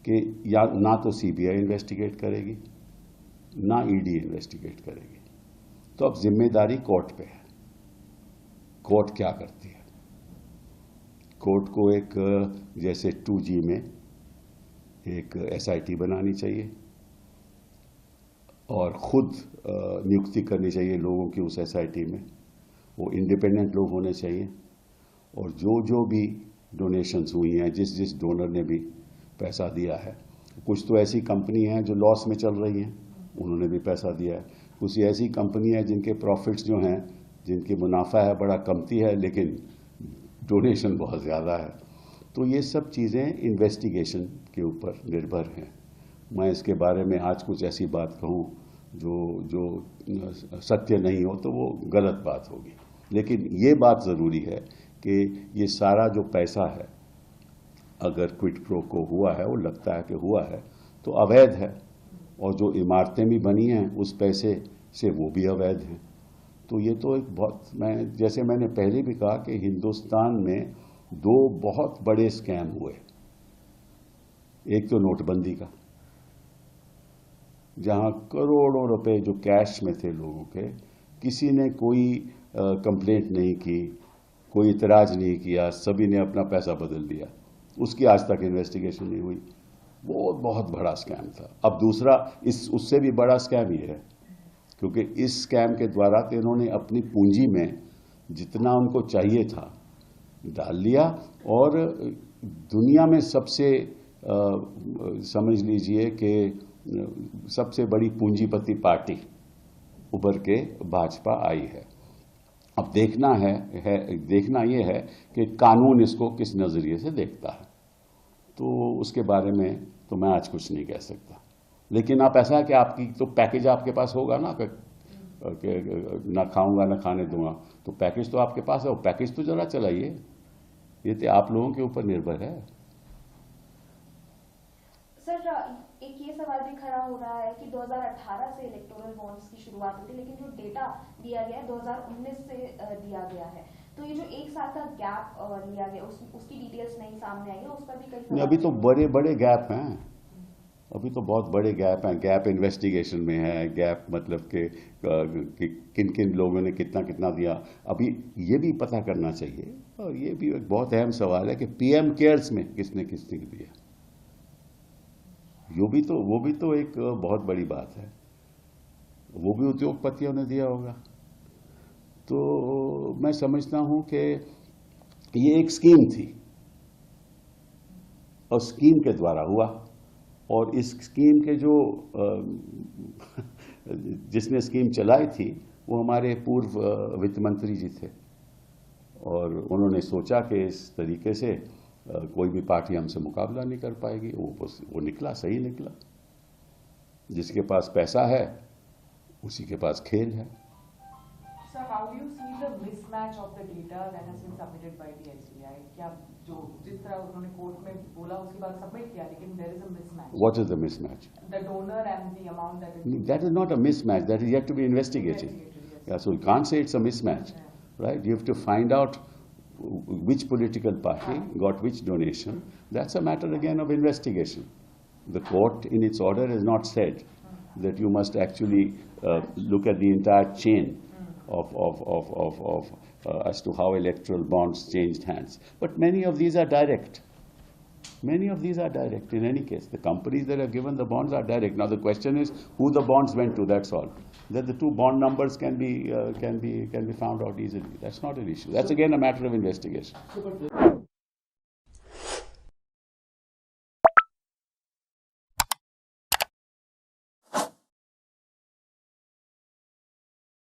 कि या ना तो सीबीआई इन्वेस्टिगेट करेगी ना ईडी इन्वेस्टिगेट करेगी। तो अब जिम्मेदारी कोर्ट पे है। कोर्ट क्या करती है? कोर्ट को एक जैसे 2G में एक SIT बनानी चाहिए और खुद नियुक्ति करनी चाहिए लोगों की उस SIT में। वो इंडिपेंडेंट लोग होने चाहिए और जो भी डोनेशंस हुई हैं, जिस डोनर ने भी पैसा दिया है, कुछ तो ऐसी कंपनी हैं जो लॉस में चल रही हैं, उन्होंने भी पैसा दिया है। कुछ ऐसी कंपनी है जिनके प्रॉफिट्स जो हैं, जिनकी मुनाफा है बड़ा कमती है लेकिन डोनेशन बहुत ज़्यादा है। तो ये सब चीज़ें इन्वेस्टिगेशन के ऊपर निर्भर हैं। मैं इसके बारे में आज कुछ ऐसी बात कहूँ जो सत्य नहीं हो तो वो गलत बात होगी। लेकिन ये बात ज़रूरी है कि ये सारा जो पैसा है, अगर क्विड प्रो को हुआ है, वो लगता है कि हुआ है, तो अवैध है। और जो इमारतें भी बनी हैं उस पैसे से, वो भी अवैध हैं। तो ये तो एक बहुत, जैसे मैंने पहले भी कहा कि हिंदुस्तान में 2 बहुत बड़े स्कैम हुए। एक तो नोटबंदी का, जहां करोड़ों रुपए जो कैश में थे लोगों के, किसी ने कोई कंप्लेंट नहीं की, कोई इतराज नहीं किया, सभी ने अपना पैसा बदल दिया, उसकी आज तक इन्वेस्टिगेशन नहीं हुई। वो बहुत बड़ा स्कैम था। अब दूसरा उससे भी बड़ा स्कैम ये है, क्योंकि इस स्कैम के द्वारा तो इन्होंने अपनी पूंजी में जितना उनको चाहिए था डाल लिया और दुनिया में सबसे समझ लीजिए कि सबसे बड़ी पूंजीपति पार्टी उभर के भाजपा आई है। अब देखना ये है कि कानून इसको किस नज़रिए से देखता है। तो उसके बारे में तो मैं आज कुछ नहीं कह सकता। लेकिन आप ऐसा है कि आपकी तो पैकेज आपके पास होगा ना, कि ना खाऊंगा ना खाने दूंगा, तो पैकेज तो आपके पास है, वो पैकेज तो जरा चलाइए। ये तो आप लोगों के ऊपर निर्भर है। सर, एक ये सवाल भी खड़ा हो रहा है कि 2018 से इलेक्टोरल बॉन्ड्स की शुरुआत हुई थी, लेकिन जो डेटा दिया गया है 2019 से दिया गया है। तो ये जो 1 साल का गैप लिया गया, उसकी डिटेल्स नहीं सामने आई है, उस पर भी कई सवाल। अभी तो बड़े गैप हैं, अभी तो बहुत बड़े गैप हैं। गैप इन्वेस्टिगेशन में है, गैप मतलब कि किन किन लोगों ने कितना कितना दिया, अभी ये भी पता करना चाहिए। और ये भी एक बहुत अहम सवाल है कि PM केयर्स में किसने किसने दिया। वो भी तो एक बहुत बड़ी बात है। वो भी उद्योगपतियों ने दिया होगा। तो मैं समझता हूं कि ये एक स्कीम थी और स्कीम के द्वारा हुआ। और इस स्कीम के जो जिसने स्कीम चलाई थी वो हमारे पूर्व वित्त मंत्री जी थे, और उन्होंने सोचा कि इस तरीके से कोई भी पार्टी हमसे मुकाबला नहीं कर पाएगी। वो निकला, सही निकला। जिसके पास पैसा है उसी के पास खेल है। Sir, how do you see the mismatch of the data that has been submitted by the SBI? क्या जो जिस तरह उन्होंने कोर्ट में बोला उसके बाद सबमिट किया, लेकिन there is a mismatch. What is the mismatch? The donor and the amount that is. That is not a mismatch. That is yet to be investigated. Yes. Yeah, so you can't say it's a mismatch, right? You have to find out which political party got which donation. That's a matter again of investigation. The court in its order has not said that you must actually look at the entire chain of as to how electoral bonds changed hands. But many of these are direct. Many of these are direct in any case. The companies that have given the bonds are direct. Now the question is who the bonds went to, that's all. That the 2 bond numbers can be found out easily. That's not an issue. That's again a matter of investigation.